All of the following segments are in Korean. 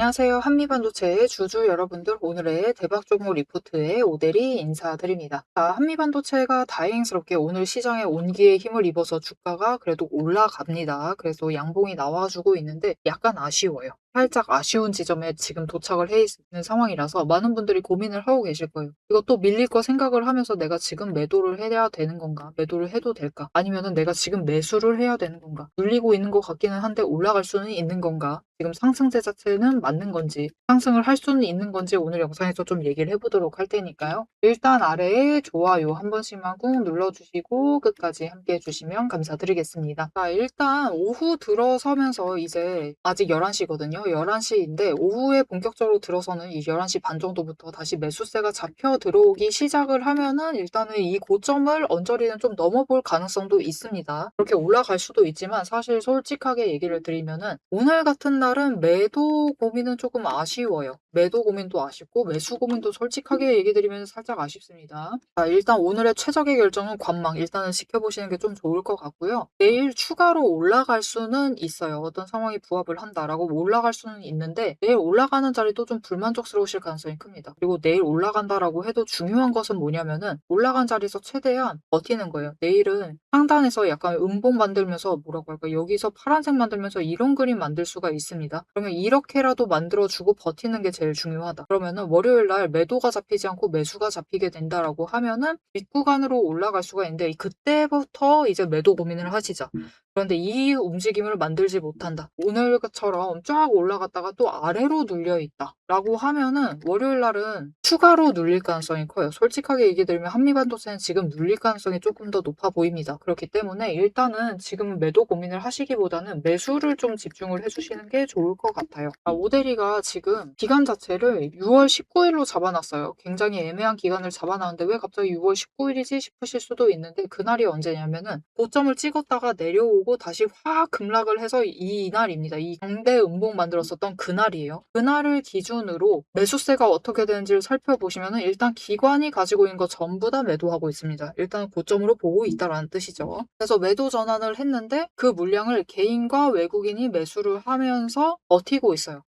안녕하세요. 한미반도체의 주주 여러분들, 오늘의 대박 종목 리포트에 오대리 인사드립니다. 한미반도체가 다행스럽게 오늘 시장에 온기에 힘을 입어서 주가가 그래도 올라갑니다. 그래서 양봉이 나와주고 있는데 약간 아쉬워요. 살짝 아쉬운 지점에 지금 도착을 해 있는 상황이라서 많은 분들이 고민을 하고 계실 거예요. 이거 또 밀릴 거 생각을 하면서 내가 지금 매도를 해야 되는 건가? 매도를 해도 될까? 아니면은 내가 지금 매수를 해야 되는 건가? 눌리고 있는 것 같기는 한데 올라갈 수는 있는 건가? 지금 상승세 자체는 맞는 건지, 상승을 할 수는 있는 건지 오늘 영상에서 좀 얘기를 해보도록 할 테니까요. 일단 아래에 좋아요 한 번씩만 꾹 눌러주시고 끝까지 함께 해주시면 감사드리겠습니다. 일단 오후 들어서면서 이제 아직 11시거든요. 11시인데 오후에 본격적으로 들어서는 이 11시 반 정도부터 다시 매수세가 잡혀 들어오기 시작을 하면은 일단은 이 고점을 언저리는 좀 넘어볼 가능성도 있습니다. 그렇게 올라갈 수도 있지만 사실 솔직하게 얘기를 드리면은 오늘 같은 날은 매도 고민은 조금 아쉬워요. 매도 고민도 아쉽고 매수 고민도 솔직하게 얘기 드리면 살짝 아쉽습니다. 일단 오늘의 최적의 결정은 관망 일단은 지켜보시는 게 좀 좋을 것 같고요. 내일 추가로 올라갈 수는 있어요. 어떤 상황이 부합을 한다라고 올라갈 수는 있는데 내일 올라가는 자리도 좀 불만족스러우실 가능성이 큽니다. 그리고 내일 올라간다라고 해도 중요한 것은 뭐냐면은 올라간 자리에서 최대한 버티는 거예요. 내일은 상단에서 약간 음봉 만들면서 뭐라고 할까 여기서 파란색 만들면서 이런 그림 만들 수가 있습니다. 그러면 이렇게라도 만들어주고 버티는 게 제일 중요하다. 그러면은 월요일 날 매도가 잡히지 않고 매수가 잡히게 된다라고 하면은 윗구간으로 올라갈 수가 있는데 그때부터 이제 매도 고민을 하시죠. 그런데 이 움직임을 만들지 못한다. 오늘처럼 쫙 올라갔다가 또 아래로 눌려 있다. 라고 하면은 월요일 날은 추가로 눌릴 가능성이 커요. 솔직하게 얘기 드리면 한미반도체는 지금 눌릴 가능성이 조금 더 높아 보입니다. 그렇기 때문에 일단은 지금 매도 고민을 하시기보다는 매수를 좀 집중을 해주시는 게 좋을 것 같아요. 오대리가 지금 기간 자체를 6월 19일로 잡아놨어요. 굉장히 애매한 기간을 잡아놨는데 왜 갑자기 6월 19일이지 싶으실 수도 있는데 그날이 언제냐면은 고점을 찍었다가 내려오고 다시 확 급락을 해서 이날입니다. 이 강대 음봉 만들었었던 그날이에요. 그날을 기준으로 매수세가 어떻게 되는지를 살펴보시면은 일단 기관이 가지고 있는 거 전부 다 매도하고 있습니다. 일단 고점으로 보고 있다라는 뜻이죠. 그래서 매도 전환을 했는데 그 물량을 개인과 외국인이 매수를 하면서 버티고 있어요.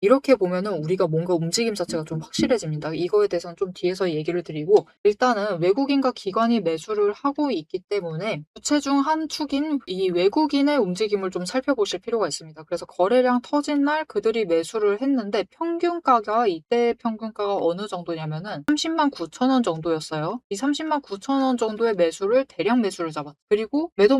이렇게 보면은 우리가 뭔가 움직임 자체가 좀 확실해집니다. 이거에 대해서는 좀 뒤에서 얘기를 드리고 일단은 외국인과 기관이 매수를 하고 있기 때문에 주체 중 한 축인 이 외국인의 움직임을 좀 살펴보실 필요가 있습니다. 그래서 거래량 터진 날 그들이 매수를 했는데 평균가가 이때 평균가가 어느 정도냐면은 30만 9천 원 정도였어요. 이 30만 9천 원 정도의 매수를 대량 매수를 잡았죠. 그리고 매도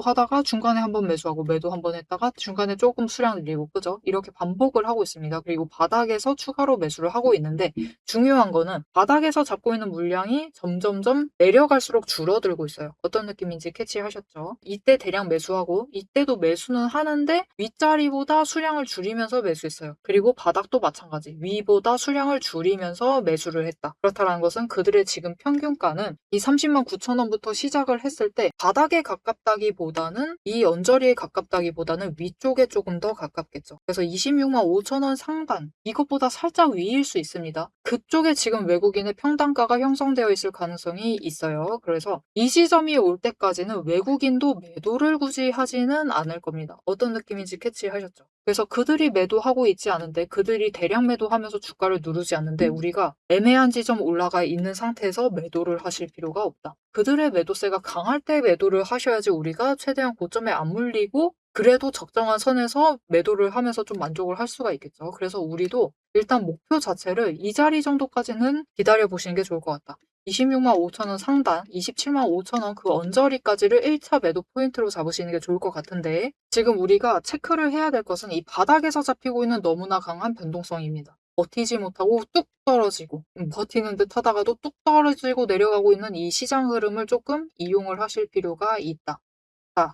하다가 중간에 한번 매수하고 매도 한번 했다가 중간에 조금 수량 늘리고 그죠? 이렇게 반복을 하고 있습니다. 그리고 바닥에서 추가로 매수를 하고 있는데 중요한 거는 바닥에서 잡고 있는 물량이 점점점 내려갈수록 줄어들고 있어요. 어떤 느낌인지 캐치하셨죠? 이때 대량 매수하고 이때도 매수는 하는데 윗자리보다 수량을 줄이면서 매수했어요. 그리고 바닥도 마찬가지. 위보다 수량을 줄이면서 매수를 했다. 그렇다는 것은 그들의 지금 평균가는 이 30만 9천 원부터 시작을 했을 때 바닥에 가깝다기보다는 이 언저리에 가깝다기보다는 위쪽에 조금 더 가깝겠죠. 그래서 26만 5천 원 상단 이것보다 살짝 위일 수 있습니다. 그쪽에 지금 외국인의 평단가가 형성되어 있을 가능성이 있어요. 그래서 이 지점이 올 때까지는 외국인도 매도를 굳이 하지는 않을 겁니다. 어떤 느낌인지 캐치하셨죠? 그래서 그들이 매도하고 있지 않은데 그들이 대량 매도하면서 주가를 누르지 않는데 우리가 애매한 지점 올라가 있는 상태에서 매도를 하실 필요가 없다. 그들의 매도세가 강할 때 매도를 하셔야지 우리가 최대한 고점에 안 물리고 그래도 적정한 선에서 매도를 하면서 좀 만족을 할 수가 있겠죠. 그래서 우리도 일단 목표 자체를 이 자리 정도까지는 기다려 보시는 게 좋을 것 같다. 26만 5천 원 상단, 27만 5천 원 그 언저리까지를 1차 매도 포인트로 잡으시는 게 좋을 것 같은데 지금 우리가 체크를 해야 될 것은 이 바닥에서 잡히고 있는 너무나 강한 변동성입니다. 버티지 못하고 뚝 떨어지고 버티는 듯 하다가도 뚝 떨어지고 내려가고 있는 이 시장 흐름을 조금 이용을 하실 필요가 있다.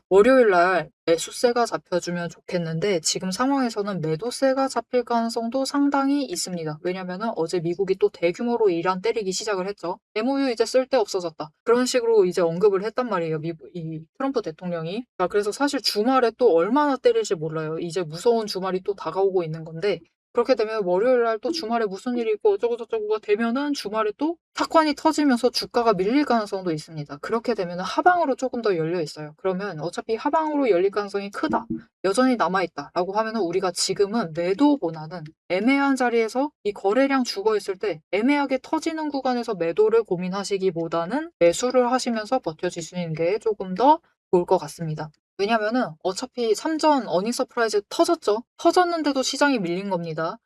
월요일 날 매수세가 잡혀주면 좋겠는데 지금 상황에서는 매도세가 잡힐 가능성도 상당히 있습니다. 왜냐면은 어제 미국이 또 대규모로 이란 때리기 시작을 했죠. MOU 이제 쓸데 없어졌다. 그런 식으로 이제 언급을 했단 말이에요. 이 트럼프 대통령이. 그래서 사실 주말에 또 얼마나 때릴지 몰라요. 이제 무서운 주말이 또 다가오고 있는 건데 그렇게 되면 월요일 날 또 주말에 무슨 일이 있고 어쩌고저쩌고가 되면은 주말에 또 사건이 터지면서 주가가 밀릴 가능성도 있습니다. 그렇게 되면은 하방으로 조금 더 열려 있어요. 그러면 어차피 하방으로 열릴 가능성이 크다. 여전히 남아 있다라고 하면은 우리가 지금은 매도보다는 애매한 자리에서 이 거래량 죽어 있을 때 애매하게 터지는 구간에서 매도를 고민하시기보다는 매수를 하시면서 버텨주시는 게 조금 더 좋을 것 같습니다. 왜냐면은 어차피 삼전 어닝 서프라이즈 터졌죠. 터졌는데도 시장이 밀린 겁니다.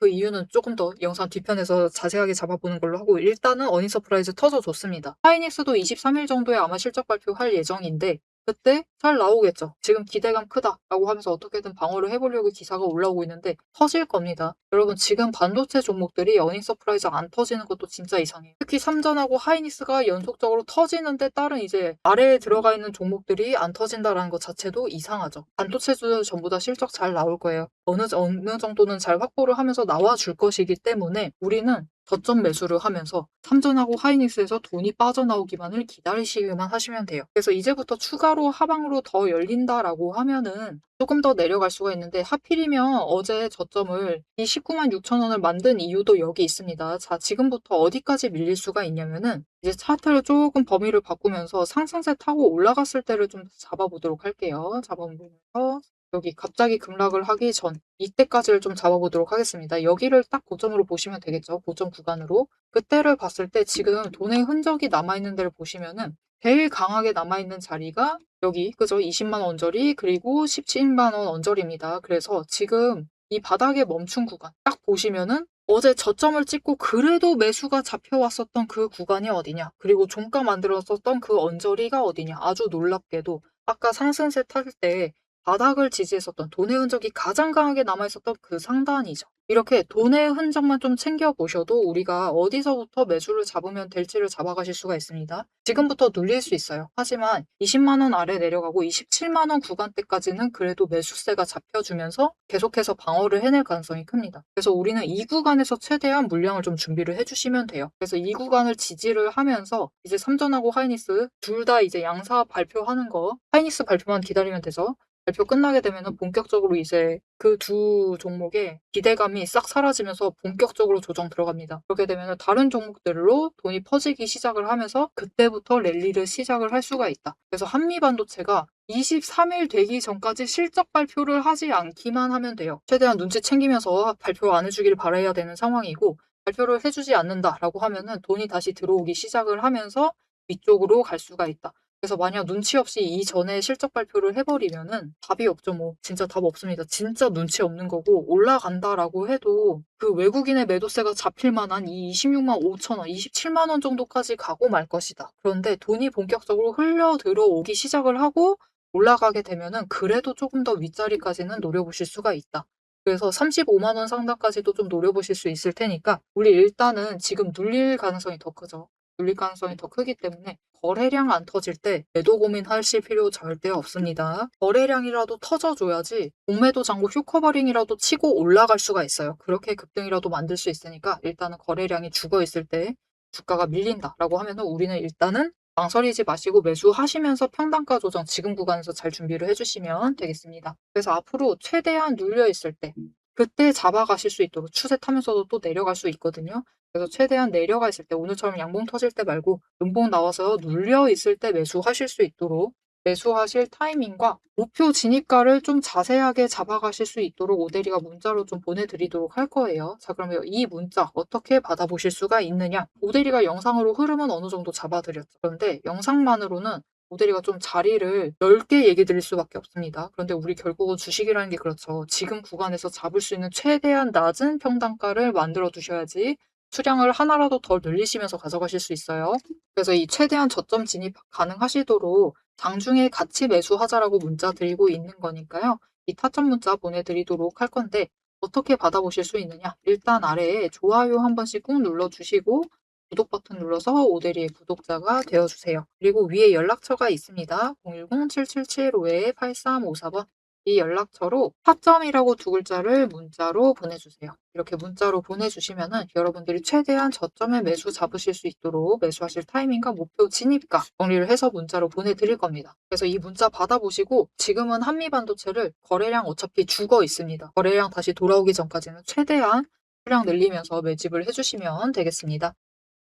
그 이유는 조금 더 영상 뒤편에서 자세하게 잡아보는 걸로 하고 일단은 어닝 서프라이즈 터져줬습니다. 하이닉스도 23일 정도에 아마 실적 발표할 예정인데 그때 잘 나오겠죠. 지금 기대감 크다라고 하면서 어떻게든 방어를 해보려고 기사가 올라오고 있는데 터질 겁니다. 여러분 지금 반도체 종목들이 어닝 서프라이즈 안 터지는 것도 진짜 이상해요. 특히 삼전하고 하이닉스가 연속적으로 터지는데 다른 이제 아래에 들어가 있는 종목들이 안 터진다라는 것 자체도 이상하죠. 반도체주들 전부 다 실적 잘 나올 거예요. 어느 정도는 잘 확보를 하면서 나와줄 것이기 때문에 우리는 저점 매수를 하면서 삼전하고 하이닉스에서 돈이 빠져나오기만을 기다리시기만 하시면 돼요. 그래서 이제부터 추가로 하방으로 더 열린다라고 하면은 조금 더 내려갈 수가 있는데 하필이면 어제 저점을 이 19만 6천 원을 만든 이유도 여기 있습니다. 자, 지금부터 어디까지 밀릴 수가 있냐면은 이제 차트를 조금 범위를 바꾸면서 상승세 타고 올라갔을 때를 좀 잡아보도록 할게요. 잡아보면서 여기 갑자기 급락을 하기 전 이때까지를 좀 잡아보도록 하겠습니다. 여기를 딱 고점으로 보시면 되겠죠. 고점 구간으로. 그때를 봤을 때 지금 돈의 흔적이 남아있는 데를 보시면은 제일 강하게 남아있는 자리가 여기 그죠? 20만 원 언저리 그리고 17만 원 언저리입니다. 그래서 지금 이 바닥에 멈춘 구간 딱 보시면은 어제 저점을 찍고 그래도 매수가 잡혀왔었던 그 구간이 어디냐 그리고 종가 만들었었던 그 언저리가 어디냐 아주 놀랍게도 아까 상승세 탈 때 바닥을 지지했었던 돈의 흔적이 가장 강하게 남아있었던 그 상단이죠. 이렇게 돈의 흔적만 좀 챙겨보셔도 우리가 어디서부터 매수를 잡으면 될지를 잡아가실 수가 있습니다. 지금부터 눌릴 수 있어요. 하지만 20만 원 아래 내려가고 27만 원 구간대까지는 그래도 매수세가 잡혀주면서 계속해서 방어를 해낼 가능성이 큽니다. 그래서 우리는 이 구간에서 최대한 물량을 좀 준비를 해주시면 돼요. 그래서 이 구간을 지지를 하면서 이제 삼전하고 하이닉스 둘 다 이제 양사 발표하는 거 하이닉스 발표만 기다리면 되죠. 발표 끝나게 되면은 본격적으로 이제 그 두 종목의 기대감이 싹 사라지면서 본격적으로 조정 들어갑니다. 그렇게 되면은 다른 종목들로 돈이 퍼지기 시작을 하면서 그때부터 랠리를 시작을 할 수가 있다. 그래서 한미반도체가 23일 되기 전까지 실적 발표를 하지 않기만 하면 돼요. 최대한 눈치 챙기면서 발표 안 해주길 바라야 되는 상황이고 발표를 해주지 않는다라고 하면은 돈이 다시 들어오기 시작을 하면서 위쪽으로 갈 수가 있다. 그래서 만약 눈치 없이 이전에 실적 발표를 해버리면은 답이 없죠, 뭐. 진짜 답 없습니다. 진짜 눈치 없는 거고, 올라간다라고 해도 그 외국인의 매도세가 잡힐 만한 이 26만 5천 원, 27만 원 정도까지 가고 말 것이다. 그런데 돈이 본격적으로 흘러 들어오기 시작을 하고 올라가게 되면은 그래도 조금 더 윗자리까지는 노려보실 수가 있다. 그래서 35만 원 상단까지도 좀 노려보실 수 있을 테니까 우리 일단은 지금 눌릴 가능성이 더 크죠. 눌릴 가능성이 더 크기 때문에 거래량 안 터질 때 매도 고민하실 필요 절대 없습니다. 거래량이라도 터져줘야지 공매도 장고 휴커버링이라도 치고 올라갈 수가 있어요. 그렇게 급등이라도 만들 수 있으니까 일단은 거래량이 죽어 있을 때 주가가 밀린다라고 하면은 우리는 일단은 망설이지 마시고 매수하시면서 평단가 조정 지금 구간에서 잘 준비를 해주시면 되겠습니다. 그래서 앞으로 최대한 눌려 있을 때 그때 잡아가실 수 있도록 추세 타면서도 또 내려갈 수 있거든요. 그래서 최대한 내려가 있을 때 오늘처럼 양봉 터질 때 말고 음봉 나와서 눌려 있을 때 매수하실 수 있도록 매수하실 타이밍과 목표 진입가를 좀 자세하게 잡아가실 수 있도록 오대리가 문자로 좀 보내드리도록 할 거예요. 자, 그러면 이 문자 어떻게 받아보실 수가 있느냐? 오대리가 영상으로 흐름은 어느 정도 잡아드렸죠. 그런데 영상만으로는 오대리가 좀 자리를 넓게 얘기 드릴 수밖에 없습니다. 그런데 우리 결국은 주식이라는 게 그렇죠. 지금 구간에서 잡을 수 있는 최대한 낮은 평단가를 만들어 두셔야지 수량을 하나라도 더 늘리시면서 가져가실 수 있어요. 그래서 이 최대한 저점 진입 가능하시도록 장중에 같이 매수하자라고 문자 드리고 있는 거니까요. 이 타점 문자 보내드리도록 할 건데 어떻게 받아보실 수 있느냐? 일단 아래에 좋아요 한 번씩 꾹 눌러주시고 구독 버튼 눌러서 오대리의 구독자가 되어주세요. 그리고 위에 연락처가 있습니다. 010-777-8354번 이 연락처로 타점이라고 두 글자를 문자로 보내주세요. 이렇게 문자로 보내주시면은 여러분들이 최대한 저점에 매수 잡으실 수 있도록 매수하실 타이밍과 목표 진입가 정리를 해서 문자로 보내드릴 겁니다. 그래서 이 문자 받아보시고 지금은 한미반도체를 거래량 어차피 죽어 있습니다. 거래량 다시 돌아오기 전까지는 최대한 수량 늘리면서 매집을 해주시면 되겠습니다.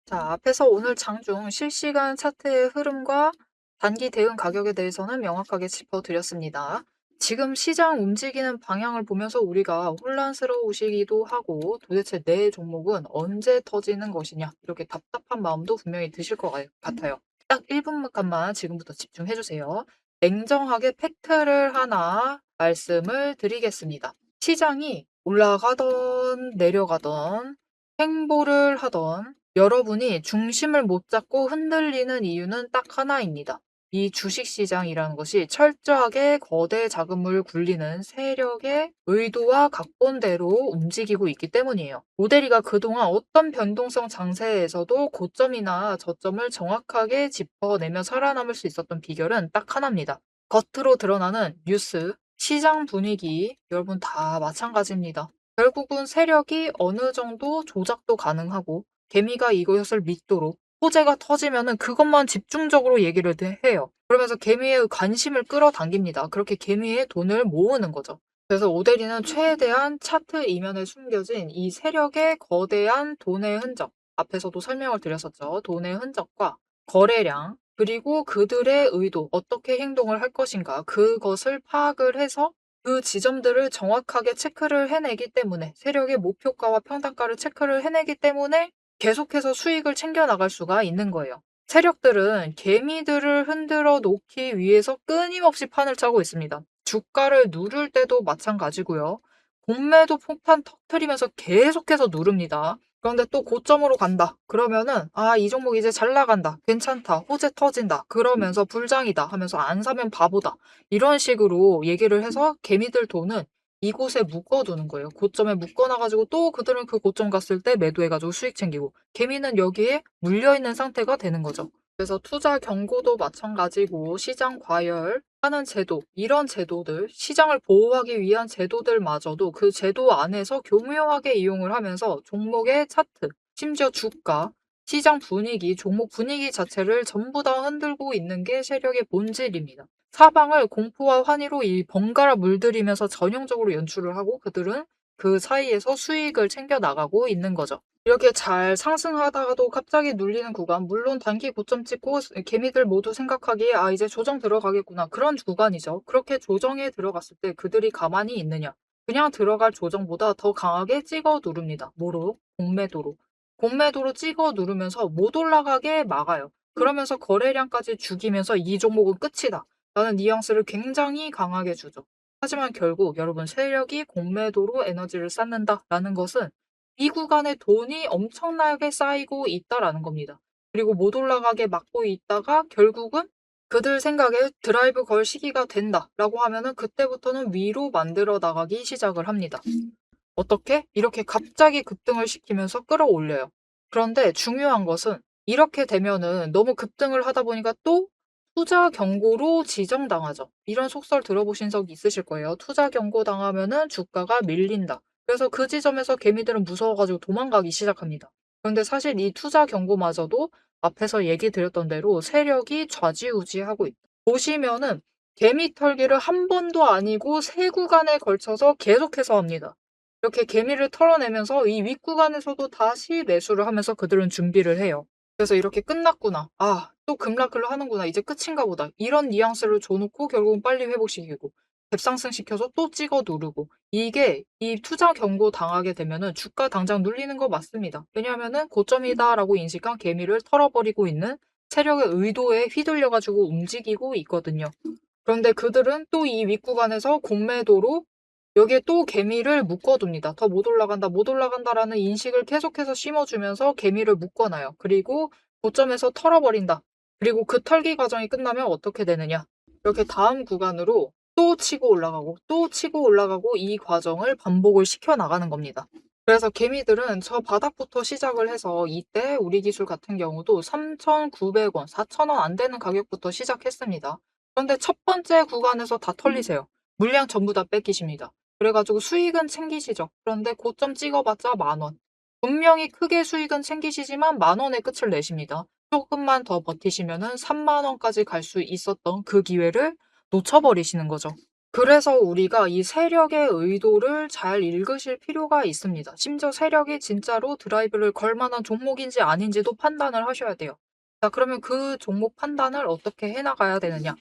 자, 앞에서 오늘 장중 실시간 차트의 흐름과 단기 대응 가격에 대해서는 명확하게 짚어드렸습니다. 지금 시장 움직이는 방향을 보면서 우리가 혼란스러우시기도 하고 도대체 내 종목은 언제 터지는 것이냐 이렇게 답답한 마음도 분명히 드실 것 같아요. 딱 1분간만 지금부터 집중해 주세요. 냉정하게 팩트를 하나 말씀을 드리겠습니다. 시장이 올라가던 내려가던 행보를 하던 여러분이 중심을 못 잡고 흔들리는 이유는 딱 하나입니다. 이 주식시장이라는 것이 철저하게 거대 자금을 굴리는 세력의 의도와 각본대로 움직이고 있기 때문이에요. 모델이가 그동안 어떤 변동성 장세에서도 고점이나 저점을 정확하게 짚어내며 살아남을 수 있었던 비결은 딱 하나입니다. 겉으로 드러나는 뉴스, 시장 분위기, 여러분 다 마찬가지입니다. 결국은 세력이 어느 정도 조작도 가능하고 개미가 이것을 믿도록 호재가 터지면은 그것만 집중적으로 얘기를 해요. 그러면서 개미의 관심을 끌어당깁니다. 그렇게 개미의 돈을 모으는 거죠. 그래서 오데리는 최대한 차트 이면에 숨겨진 이 세력의 거대한 돈의 흔적, 앞에서도 설명을 드렸었죠. 돈의 흔적과 거래량, 그리고 그들의 의도, 어떻게 행동을 할 것인가, 그것을 파악을 해서 그 지점들을 정확하게 체크를 해내기 때문에 세력의 목표가와 평단가를 체크를 해내기 때문에 계속해서 수익을 챙겨 나갈 수가 있는 거예요. 세력들은 개미들을 흔들어 놓기 위해서 끊임없이 판을 짜고 있습니다. 주가를 누를 때도 마찬가지고요. 공매도 폭탄 터트리면서 계속해서 누릅니다. 그런데 또 고점으로 간다. 그러면은 이 종목 이제 잘 나간다. 괜찮다. 호재 터진다. 그러면서 불장이다 하면서 안 사면 바보다. 이런 식으로 얘기를 해서 개미들 돈은 이곳에 묶어두는 거예요. 고점에 묶어놔가지고 또 그들은 그 고점 갔을 때 매도해가지고 수익 챙기고 개미는 여기에 물려있는 상태가 되는 거죠. 그래서 투자 경고도 마찬가지고 시장 과열하는 제도, 이런 제도들, 시장을 보호하기 위한 제도들마저도 그 제도 안에서 교묘하게 이용을 하면서 종목의 차트, 심지어 주가, 시장 분위기, 종목 분위기 자체를 전부 다 흔들고 있는 게 세력의 본질입니다. 사방을 공포와 환희로 이 번갈아 물들이면서 전형적으로 연출을 하고 그들은 그 사이에서 수익을 챙겨 나가고 있는 거죠. 이렇게 잘 상승하다가도 갑자기 눌리는 구간, 물론 단기 고점 찍고 개미들 모두 생각하기에 이제 조정 들어가겠구나. 그런 구간이죠. 그렇게 조정에 들어갔을 때 그들이 가만히 있느냐. 그냥 들어갈 조정보다 더 강하게 찍어 누릅니다. 뭐로? 공매도로. 공매도로 찍어 누르면서 못 올라가게 막아요. 그러면서 거래량까지 죽이면서 이 종목은 끝이다. 라는 뉘앙스를 굉장히 강하게 주죠. 하지만 결국 여러분 세력이 공매도로 에너지를 쌓는다라는 것은 이 구간에 돈이 엄청나게 쌓이고 있다라는 겁니다. 그리고 못 올라가게 막고 있다가 결국은 그들 생각에 드라이브 걸 시기가 된다라고 하면은 그때부터는 위로 만들어 나가기 시작을 합니다. 어떻게? 이렇게 갑자기 급등을 시키면서 끌어올려요. 그런데 중요한 것은 이렇게 되면은 너무 급등을 하다 보니까 또 투자 경고로 지정당하죠. 이런 속설 들어보신 적 있으실 거예요. 투자 경고 당하면은 주가가 밀린다. 그래서 그 지점에서 개미들은 무서워가지고 도망가기 시작합니다. 그런데 사실 이 투자 경고마저도 앞에서 얘기 드렸던 대로 세력이 좌지우지하고 있다. 보시면은 개미 털기를 한 번도 아니고 세 구간에 걸쳐서 계속해서 합니다. 이렇게 개미를 털어내면서 이 윗구간에서도 다시 매수를 하면서 그들은 준비를 해요. 그래서 이렇게 끝났구나. 또 급락을 하는구나. 이제 끝인가 보다. 이런 뉘앙스를 줘놓고 결국은 빨리 회복시키고 갭상승 시켜서 또 찍어 누르고 이게 이 투자 경고 당하게 되면은 주가 당장 눌리는 거 맞습니다. 왜냐하면은 고점이다라고 인식한 개미를 털어버리고 있는 세력의 의도에 휘둘려가지고 움직이고 있거든요. 그런데 그들은 또 이 윗구간에서 공매도로 여기에 또 개미를 묶어둡니다. 더 못 올라간다, 못 올라간다라는 인식을 계속해서 심어주면서 개미를 묶어놔요. 그리고 고점에서 털어버린다. 그리고 그 털기 과정이 끝나면 어떻게 되느냐. 이렇게 다음 구간으로 또 치고 올라가고 또 치고 올라가고 이 과정을 반복을 시켜나가는 겁니다. 그래서 개미들은 저 바닥부터 시작을 해서 이때 우리 기술 같은 경우도 3,900원, 4,000원 안 되는 가격부터 시작했습니다. 그런데 첫 번째 구간에서 다 털리세요. 물량 전부 다 뺏기십니다. 그래 가지고 수익은 챙기시죠. 그런데 고점 찍어봤자 10,000원. 분명히 크게 수익은 챙기시지만 10,000원에 끝을 내십니다. 조금만 더 버티시면은 30,000원까지 갈 수 있었던 그 기회를 놓쳐버리시는 거죠. 그래서 우리가 이 세력의 의도를 잘 읽으실 필요가 있습니다. 심지어 세력이 진짜로 드라이브를 걸 만한 종목인지 아닌지도 판단을 하셔야 돼요. 자, 그러면 그 종목 판단을 어떻게 해 나가야 되느냐?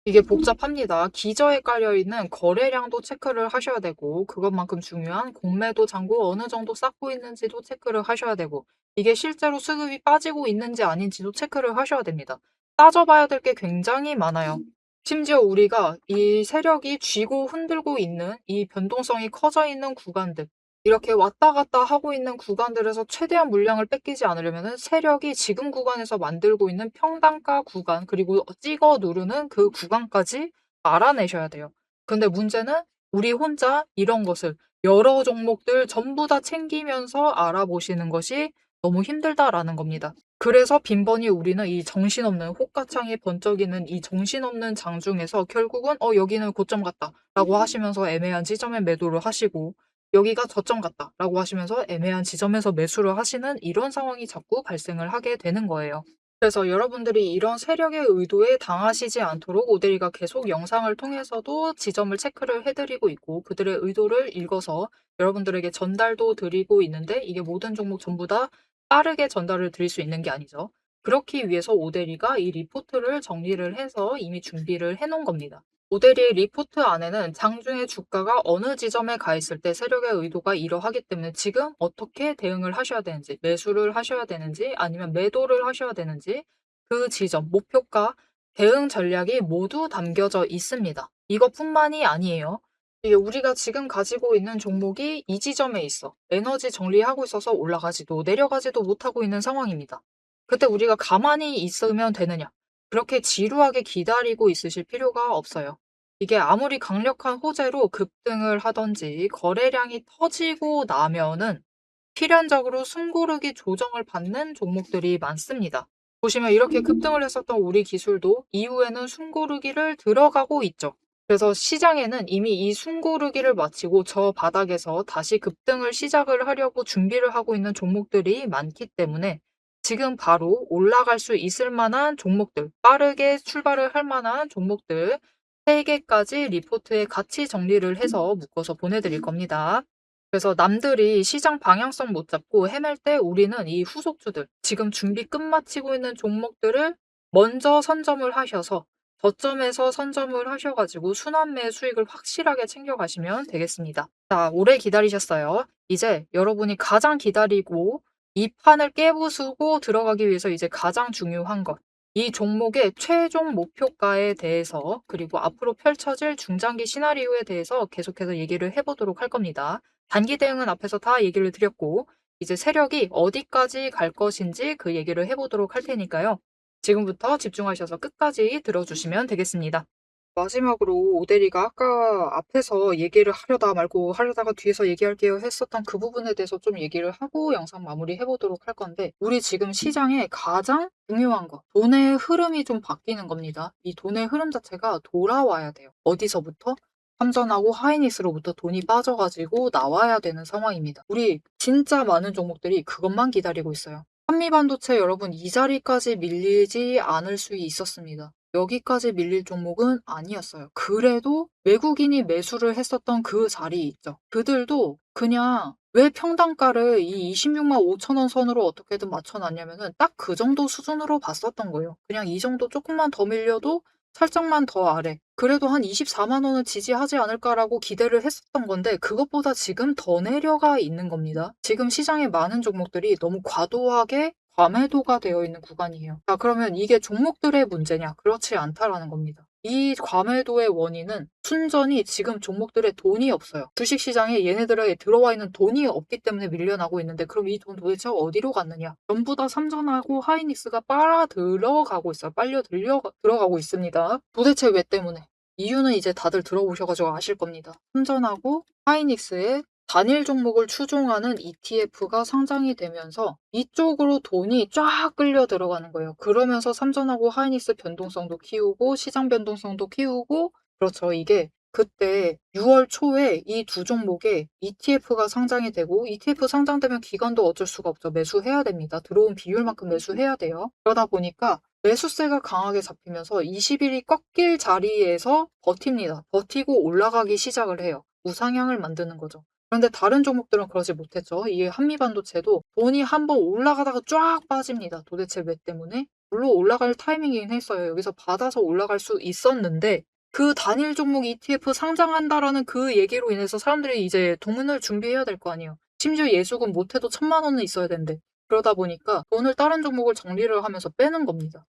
이게 복잡합니다. 기저에 깔려 있는 거래량도 체크를 하셔야 되고, 그것만큼 중요한 공매도 잔고 어느 정도 쌓고 있는지도 체크를 하셔야 되고, 이게 실제로 수급이 빠지고 있는지 아닌지도 체크를 하셔야 됩니다. 따져봐야 될 게 굉장히 많아요. 심지어 우리가 이 세력이 쥐고 흔들고 있는 이 변동성이 커져 있는 구간들, 이렇게 왔다 갔다 하고 있는 구간들에서 최대한 물량을 뺏기지 않으려면은 세력이 지금 구간에서 만들고 있는 평단가 구간, 그리고 찍어 누르는 그 구간까지 알아내셔야 돼요. 근데 문제는 우리 혼자 이런 것을 여러 종목들 전부 다 챙기면서 알아보시는 것이 너무 힘들다라는 겁니다. 그래서 빈번히 우리는 이 정신없는 호가창이 번쩍이는 이 정신없는 장중에서 결국은 여기는 고점 같다라고 하시면서 애매한 지점에 매도를 하시고, 여기가 저점 같다라고 하시면서 애매한 지점에서 매수를 하시는 이런 상황이 자꾸 발생을 하게 되는 거예요. 그래서 여러분들이 이런 세력의 의도에 당하시지 않도록 오데리가 계속 영상을 통해서도 지점을 체크를 해드리고 있고, 그들의 의도를 읽어서 여러분들에게 전달도 드리고 있는데, 이게 모든 종목 전부 다 빠르게 전달을 드릴 수 있는 게 아니죠. 그렇기 위해서 오데리가 이 리포트를 정리를 해서 이미 준비를 해 놓은 겁니다. 오데리의 리포트 안에는 장중에 주가가 어느 지점에 가 있을 때 세력의 의도가 이러하기 때문에 지금 어떻게 대응을 하셔야 되는지, 매수를 하셔야 되는지 아니면 매도를 하셔야 되는지, 그 지점, 목표가, 대응 전략이 모두 담겨져 있습니다. 이것뿐만이 아니에요. 이게 우리가 지금 가지고 있는 종목이 이 지점에 있어. 에너지 정리하고 있어서 올라가지도 내려가지도 못하고 있는 상황입니다. 그때 우리가 가만히 있으면 되느냐? 그렇게 지루하게 기다리고 있으실 필요가 없어요. 이게 아무리 강력한 호재로 급등을 하든지 거래량이 터지고 나면은 필연적으로 숨고르기 조정을 받는 종목들이 많습니다. 보시면 이렇게 급등을 했었던 우리 기술도 이후에는 숨고르기를 들어가고 있죠. 그래서 시장에는 이미 이 숨고르기를 마치고 저 바닥에서 다시 급등을 시작을 하려고 준비를 하고 있는 종목들이 많기 때문에 지금 바로 올라갈 수 있을 만한 종목들, 빠르게 출발을 할 만한 종목들 3개까지 리포트에 같이 정리를 해서 묶어서 보내드릴 겁니다. 그래서 남들이 시장 방향성 못 잡고 헤맬 때 우리는 이 후속주들, 지금 준비 끝마치고 있는 종목들을 먼저 선점을 하셔서 저점에서 선점을 하셔가지고 순환매 수익을 확실하게 챙겨가시면 되겠습니다. 자, 오래 기다리셨어요. 이제 여러분이 가장 기다리고 이 판을 깨부수고 들어가기 위해서 이제 가장 중요한 것, 이 종목의 최종 목표가에 대해서 그리고 앞으로 펼쳐질 중장기 시나리오에 대해서 계속해서 얘기를 해보도록 할 겁니다. 단기 대응은 앞에서 다 얘기를 드렸고, 이제 세력이 어디까지 갈 것인지 그 얘기를 해보도록 할 테니까요. 지금부터 집중하셔서 끝까지 들어주시면 되겠습니다. 마지막으로 오대리가 아까 앞에서 얘기를 하려다 말고 하려다가 뒤에서 얘기할게요 했었던 그 부분에 대해서 좀 얘기를 하고 영상 마무리 해보도록 할 건데, 우리 지금 시장에 가장 중요한 거, 돈의 흐름이 좀 바뀌는 겁니다. 이 돈의 흐름 자체가 돌아와야 돼요. 어디서부터? 삼전하고 하이닉스로부터 돈이 빠져가지고 나와야 되는 상황입니다. 우리 진짜 많은 종목들이 그것만 기다리고 있어요. 한미반도체 여러분 이 자리까지 밀리지 않을 수 있었습니다. 여기까지 밀릴 종목은 아니었어요. 그래도 외국인이 매수를 했었던 그 자리 있죠. 그들도 그냥 왜 평단가를 이 26만 5천 원 선으로 어떻게든 맞춰놨냐면은 딱 그 정도 수준으로 봤었던 거예요. 그냥 이 정도 조금만 더 밀려도 살짝만 더 아래. 그래도 한 24만 원은 지지하지 않을까라고 기대를 했었던 건데 그것보다 지금 더 내려가 있는 겁니다. 지금 시장의 많은 종목들이 너무 과도하게 과매도가 되어 있는 구간이에요. 자, 그러면 이게 종목들의 문제냐? 그렇지 않다라는 겁니다. 이 과매도의 원인은 순전히 지금 종목들의 돈이 없어요. 주식시장에 얘네들에 들어와 있는 돈이 없기 때문에 밀려나고 있는데, 그럼 이 돈 도대체 어디로 갔느냐? 전부 다 삼전하고 하이닉스가 빨아 들어가고 있어요. 빨려 들어가고 있습니다. 도대체 왜 때문에? 이유는 이제 다들 들어보셔가지고 아실 겁니다. 삼전하고 하이닉스의 단일 종목을 추종하는 ETF가 상장이 되면서 이쪽으로 돈이 쫙 끌려 들어가는 거예요. 그러면서 삼전하고 하이닉스 변동성도 키우고 시장 변동성도 키우고, 그렇죠. 이게 그때 6월 초에 이 두 종목에 ETF가 상장이 되고 ETF 상장되면 기관도 어쩔 수가 없죠. 매수해야 됩니다. 들어온 비율만큼 매수해야 돼요. 그러다 보니까 매수세가 강하게 잡히면서 20일이 꺾일 자리에서 버팁니다. 버티고 올라가기 시작을 해요. 우상향을 만드는 거죠. 그런데 다른 종목들은 그러지 못했죠. 이 한미반도체도 돈이 한번 올라가다가 쫙 빠집니다. 도대체 왜 때문에? 물론 올라갈 타이밍이긴 했어요. 여기서 받아서 올라갈 수 있었는데 그 단일 종목 ETF 상장한다라는 그 얘기로 인해서 사람들이 이제 돈을 준비해야 될 거 아니에요. 심지어 예수금 못해도 1,000만 원은 있어야 된대. 그러다 보니까 돈을 다른 종목을 정리를 하면서 빼는 겁니다.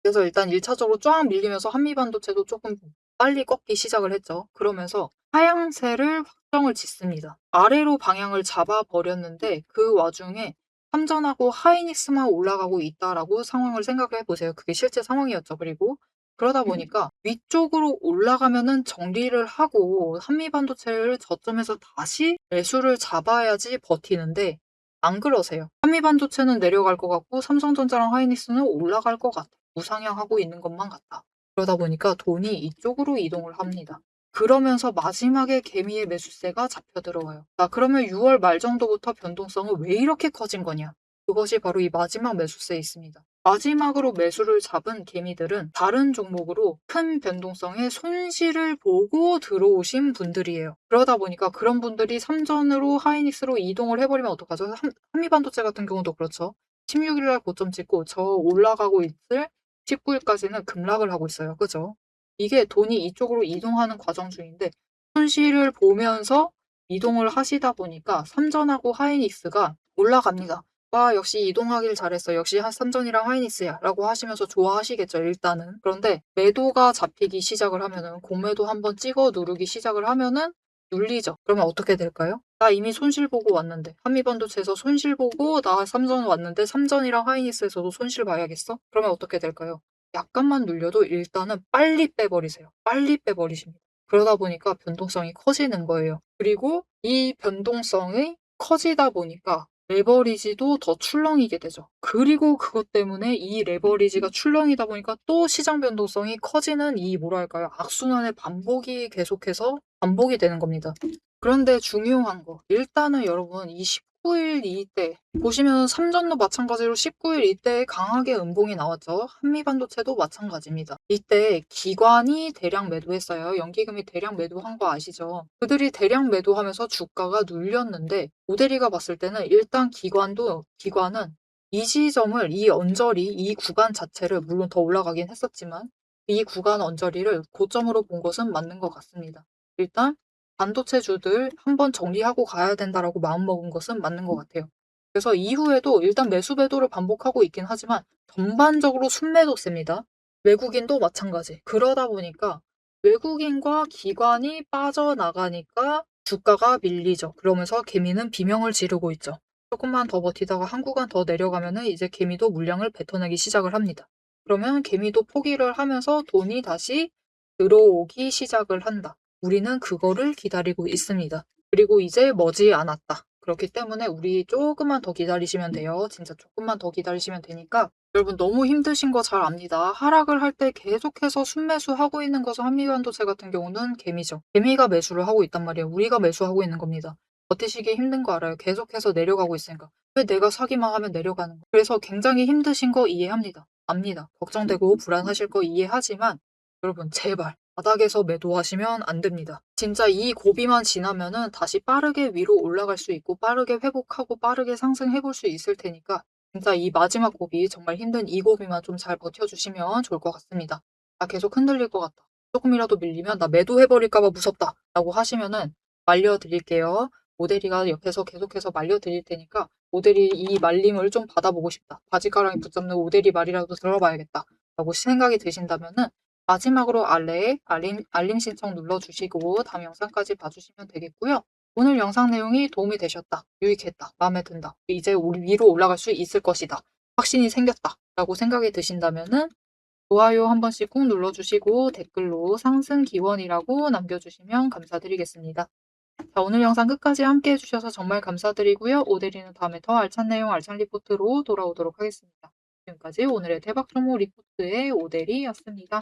그래서 일단 1차적으로 쫙 밀리면서 한미반도체도 조금 빨리 꺾기 시작을 했죠. 그러면서 하향세를 확정을 짓습니다. 아래로 방향을 잡아버렸는데 그 와중에 삼전하고 하이닉스만 올라가고 있다라고 상황을 생각해 보세요. 그게 실제 상황이었죠. 그리고 그러다 보니까 위쪽으로 올라가면은 정리를 하고 한미반도체를 저점에서 다시 매수를 잡아야지 버티는데 안 그러세요. 한미반도체는 내려갈 것 같고 삼성전자랑 하이닉스는 올라갈 것 같아. 우상향하고 있는 것만 같다. 그러다 보니까 돈이 이쪽으로 이동을 합니다. 그러면서 마지막에 개미의 매수세가 잡혀 들어와요. 자, 그러면 6월 말 정도부터 변동성은 왜 이렇게 커진 거냐? 그것이 바로 이 마지막 매수세에 있습니다. 마지막으로 매수를 잡은 개미들은 다른 종목으로 큰 변동성의 손실을 보고 들어오신 분들이에요. 그러다 보니까 그런 분들이 삼전으로 하이닉스로 이동을 해버리면 어떡하죠? 한미반도체 같은 경우도 그렇죠. 16일날 고점 찍고 저 올라가고 있을 19일까지는 급락을 하고 있어요. 그죠? 이게 돈이 이쪽으로 이동하는 과정 중인데 손실을 보면서 이동을 하시다 보니까 삼전하고 하이닉스가 올라갑니다. 와, 역시 이동하길 잘했어. 역시 삼전이랑 하이닉스야. 라고 하시면서 좋아하시겠죠, 일단은. 그런데 매도가 잡히기 시작을 하면은, 공매도 한번 찍어 누르기 시작을 하면은, 눌리죠. 그러면 어떻게 될까요? 나 이미 손실 보고 왔는데, 한미반도체에서 손실 보고 나 삼전 왔는데, 삼전이랑 하이닉스에서도 손실 봐야겠어? 그러면 어떻게 될까요? 약간만 눌려도 일단은 빨리 빼버리세요. 빨리 빼버리십니다. 그러다 보니까 변동성이 커지는 거예요. 그리고 이 변동성이 커지다 보니까 레버리지도 더 출렁이게 되죠. 그리고 그것 때문에 이 레버리지가 출렁이다 보니까 또 시장 변동성이 커지는 이 뭐랄까요? 악순환의 반복이 계속해서 반복이 되는 겁니다. 그런데 중요한 거. 일단은 여러분 이 19일 이때 보시면 삼전도 마찬가지로 19일 이때 강하게 음봉이 나왔죠. 한미반도체도 마찬가지입니다. 이때 기관이 대량 매도했어요. 연기금이 대량 매도한 거 아시죠? 그들이 대량 매도하면서 주가가 눌렸는데 오대리가 봤을 때는 일단 기관은 이 지점을 이 언저리 이 구간 자체를 물론 더 올라가긴 했었지만 이 구간 언저리를 고점으로 본 것은 맞는 것 같습니다. 일단 반도체주들 한번 정리하고 가야 된다라고 마음먹은 것은 맞는 것 같아요. 그래서 이후에도 일단 매수 매도를 반복하고 있긴 하지만 전반적으로 순매도세입니다. 외국인도 마찬가지. 그러다 보니까 외국인과 기관이 빠져나가니까 주가가 밀리죠. 그러면서 개미는 비명을 지르고 있죠. 조금만 더 버티다가 한 구간 더 내려가면은 이제 개미도 물량을 뱉어내기 시작을 합니다. 그러면 개미도 포기를 하면서 돈이 다시 들어오기 시작을 한다. 우리는 그거를 기다리고 있습니다. 그리고 이제 머지않았다. 그렇기 때문에 우리 조금만 더 기다리시면 돼요. 진짜 조금만 더 기다리시면 되니까 여러분 너무 힘드신 거 잘 압니다. 하락을 할 때 계속해서 순매수하고 있는 것은 한미반도체 같은 경우는 개미죠. 개미가 매수를 하고 있단 말이에요. 우리가 매수하고 있는 겁니다. 버티시기 힘든 거 알아요. 계속해서 내려가고 있으니까. 왜 내가 사기만 하면 내려가는 거. 그래서 굉장히 힘드신 거 이해합니다. 압니다. 걱정되고 불안하실 거 이해하지만 여러분 제발 바닥에서 매도하시면 안 됩니다. 진짜 이 고비만 지나면은 다시 빠르게 위로 올라갈 수 있고 빠르게 회복하고 빠르게 상승해 볼 수 있을 테니까 진짜 이 마지막 고비 정말 힘든 이 고비만 좀 잘 버텨주시면 좋을 것 같습니다. 나 계속 흔들릴 것 같다. 조금이라도 밀리면 나 매도해버릴까 봐 무섭다. 라고 하시면은 말려드릴게요. 모델이가 옆에서 계속해서 말려드릴 테니까 모델이 이 말림을 좀 받아보고 싶다. 바지가랑이 붙잡는 모델이 말이라도 들어봐야겠다. 라고 생각이 드신다면은 마지막으로 아래에 알림 신청 눌러주시고 다음 영상까지 봐주시면 되겠고요. 오늘 영상 내용이 도움이 되셨다, 유익했다, 마음에 든다, 이제 우리 위로 올라갈 수 있을 것이다, 확신이 생겼다 라고 생각이 드신다면은 좋아요 한 번씩 꾹 눌러주시고 댓글로 상승 기원이라고 남겨주시면 감사드리겠습니다. 자, 오늘 영상 끝까지 함께 해주셔서 정말 감사드리고요. 오대리는 다음에 더 알찬 내용 알찬 리포트로 돌아오도록 하겠습니다. 지금까지 오늘의 대박 종목 리포트의 오대리였습니다.